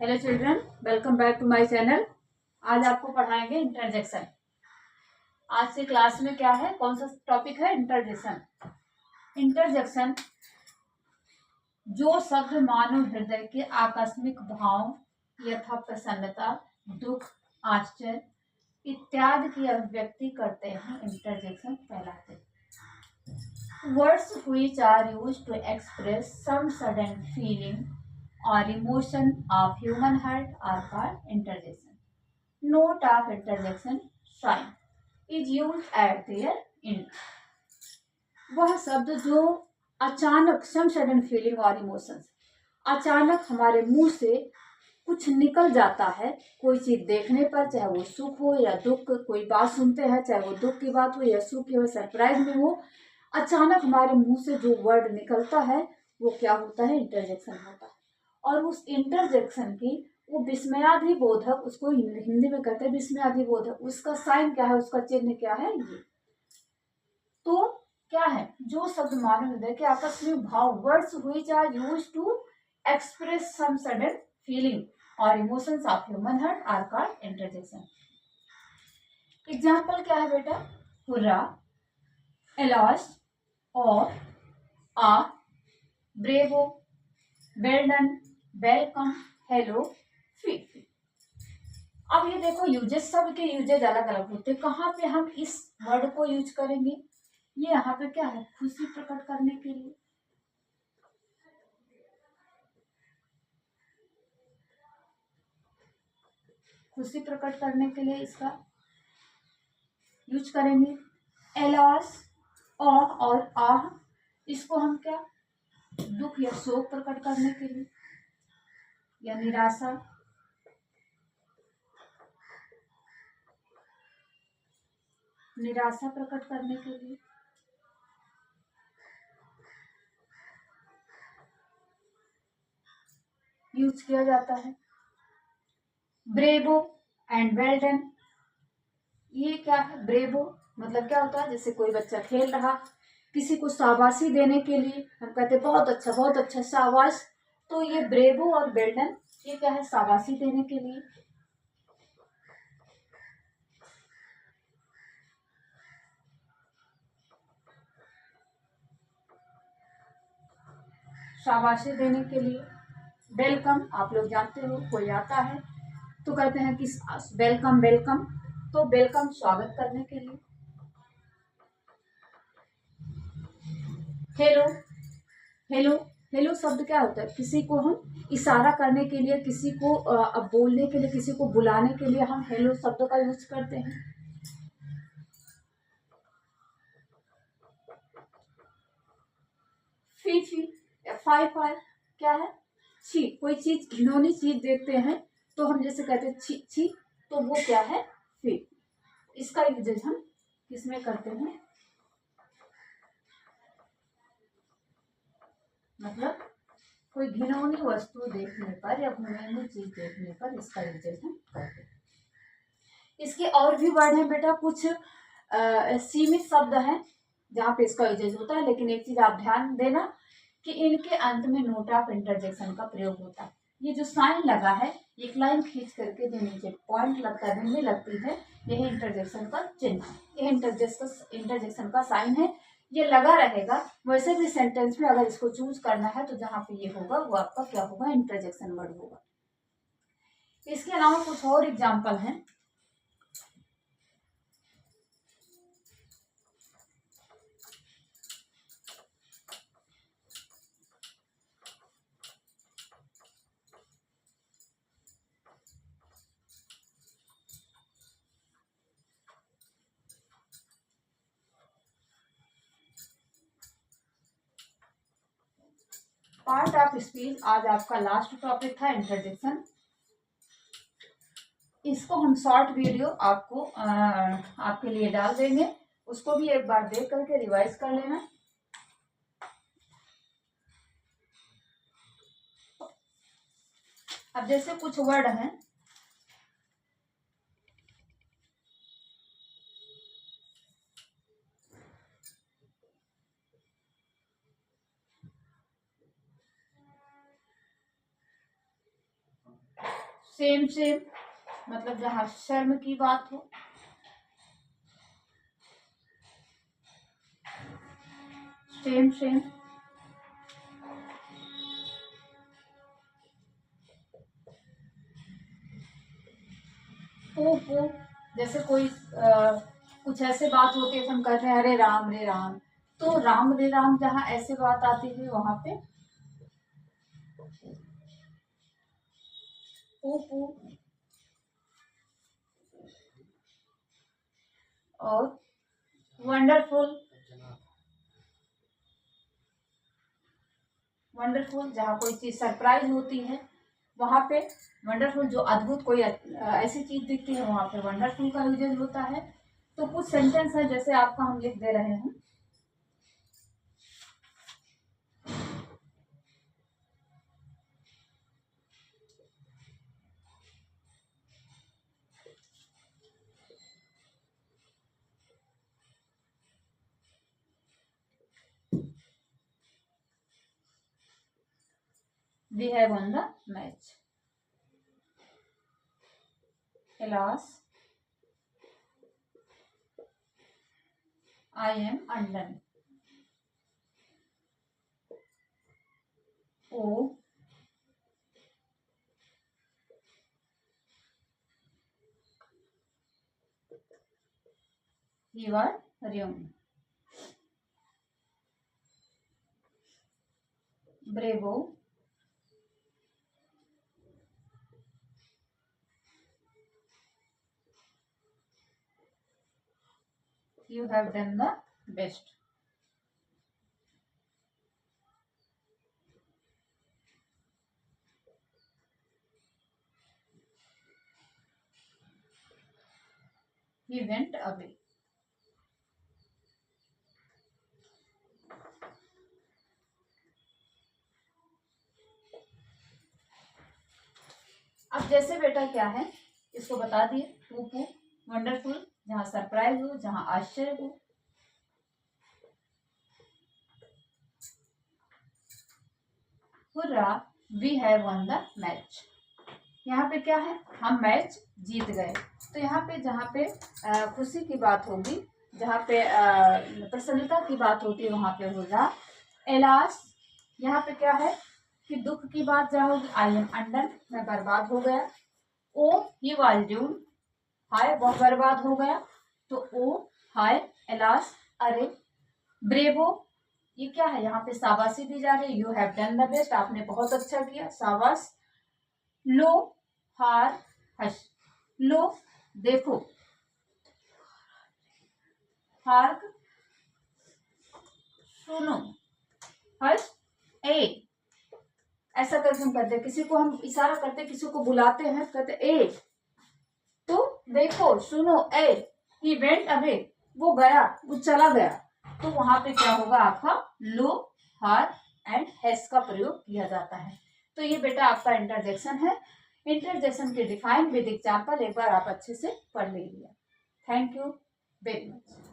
Hello children, welcome back to my channel. आज आपको पढ़ाएंगे इंटरजेक्शन। आज से क्लास में क्या है, कौन सा टॉपिक है? इंटरजेक्शन। इंटरजेक्शन जो शब्द मानव हृदय के आकस्मिक भाव यथा प्रसन्नता, दुख, आश्चर्य इत्यादि की अभिव्यक्ति करते हैं, इंटरजेक्शन कहलाते हैं। Words which are used to express some sudden feeling or emotion of human heart are called interjection. Note of interjection sign is used at their end. वह शब्द जो अचानक सम सडन फीलिंग और इमोशंस, अचानक हमारे मुंह से कुछ निकल जाता है, कोई चीज देखने पर, चाहे वो सुख हो या दुख, कोई बात सुनते हैं चाहे वो दुख की बात हो या सुख की हो, सरप्राइज में हो, अचानक हमारे मुंह से जो वर्ड निकलता है वो क्या होता है? इंटरजेक्शन होता है। और उस इंटरजेक्शन की वो विस्मयाधिबोधक, उसको हिंदी में कहते हैं विस्मयाधिबोधक, उसका साइन क्या है, उसका चिन्ह क्या है? ये तो क्या है? जो शब्द मानव हृदय के आकस्मिक भाव, words which are used to express some sudden feeling और emotions of human heart are called interjection. Example क्या है बेटा? हुर्रा, एलॉस, और ah, bravo, well done, welcome, hello, feel. अब ये देखो, यूजेस, सब के यूजेज अलग अलग होते हैं। कहाँ पे हम इस वर्ड को यूज करेंगे? ये यहाँ पे क्या है? खुशी प्रकट करने के लिए, खुशी प्रकट करने के लिए इसका यूज करेंगे। एलॉस, और आह, इसको हम क्या, दुख या शोक प्रकट करने के लिए, या निराशा, निराशा प्रकट करने के लिए। यूज किया जाता है। ब्रेवो एंड वेल डन, ये क्या है? ब्रेवो मतलब क्या होता है? जैसे कोई बच्चा खेल रहा, किसी को शाबाशी देने के लिए हम कहते हैं बहुत अच्छा शाबाश। तो ये ब्रेवो और वेल डन, ये क्या है? शाबाशी देने के लिए। शाबाशी देने के लिए। वेलकम, आप लोग जानते हो, कोई आता है तो कहते हैं कि वेलकम वेलकम, तो वेलकम स्वागत करने के लिए। हेलो, हेलो, हेलो शब्द क्या होता है? किसी को हम इशारा करने के लिए, किसी को अब बोलने के लिए, किसी को बुलाने के लिए हम हेलो शब्द का यूज करते हैं। फी फी, फाई फाई क्या है? छी। कोई चीज, घिनौनी चीज देखते हैं तो हम जैसे कहते हैं छी छी, तो वो क्या है? फी। इसका यूजेज हम किसमें करते हैं? मतलब कोई घिनौनी वस्तु देखने पर या घिनौनी चीज देखने पर इसका यूजेज हम करते हैं। इसके और भी वर्ड हैं बेटा, कुछ सीमित शब्द हैं जहाँ पे इसका यूजेज होता है, लेकिन एक चीज आप ध्यान देना कि इनके अंत में नोट ऑफ इंटरजेक्शन का प्रयोग होता है। ये जो साइन लगा है, एक लाइन खींच करके जो नीचे पॉइंट लगता है, बिंदी लगती है, यह इंटरजेक्शन का चिन्ह है, यह इंटरजेक्शन का साइन है। ये लगा रहेगा। वैसे भी सेंटेंस में अगर इसको चूज करना है तो जहाँ पे ये होगा वो आपका क्या होगा? इंटरजेक्शन वर्ड होगा। इसके अलावा कुछ और एग्जाम्पल हैं। पार्ट ऑफ स्पीच आज आपका लास्ट टॉपिक था, इंटरजेक्शन। इसको हम शॉर्ट वीडियो आपको आपके लिए डाल देंगे, उसको भी एक बार देख करके रिवाइज कर लेना। अब जैसे कुछ वर्ड हैं, सेम सेम मतलब जहाँ शर्म की बात हो, सेम सेम। पू पू जैसे कोई कुछ ऐसे बात होती है, हम कहते हैं अरे राम रे राम, तो राम रे राम जहाँ ऐसे बात आती है वहां पे पू पू। और वंडरफुल, वंडरफुल जहाँ कोई चीज सरप्राइज होती है वहां पे वंडरफुल, जो अद्भुत कोई ऐसी चीज दिखती है वहां पे वंडरफुल का यूजेज होता है। तो कुछ सेंटेंस है जैसे आपका हम लिख दे रहे हैं। We have won the match. Alas, I am undone. Oh, you are ruined. Bravo, you have done the best. He went away. अब जैसे बेटा क्या है इसको बता दिए, पू पू वंडरफुल जहाँ सरप्राइज हो, जहाँ आश्चर्य हो। Hurrah, we have won the match. यहाँ पे क्या है, हम मैच जीत गए। तो यहाँ पे जहाँ पे खुशी की बात होगी, जहाँ पे प्रसन्नता की बात होती है वहां पे होगा एलास। यहाँ पे क्या है कि दुख की बात जहाँ होगी आई एम अंडन, मैं बर्बाद हो गया। ओ ही वाज ड्यून, हाय वह बर्बाद हो गया। तो ओ हाय एलास अरे। ब्रेवो ये क्या है, यहाँ पे शाबाशी दी जा रही है, you have done the best, आपने बहुत अच्छा किया, शाबाश। लो हार हश, लो देखो, हार्क सुनो, हश ए। ऐसा करके हम करते, किसी को हम इशारा करते, किसी को बुलाते हैं कहते ए, तो देखो सुनो ए। ही वेंट अवे, वो गया, वो चला गया। तो वहां पे क्या होगा आपका लो हार एंड हैज का प्रयोग किया जाता है। तो ये बेटा आपका इंटरजेक्शन है। इंटरजेक्शन के डिफाइन विद एग्जाम्पल एक बार आप अच्छे से पढ़ लीजिए। Thank you very much.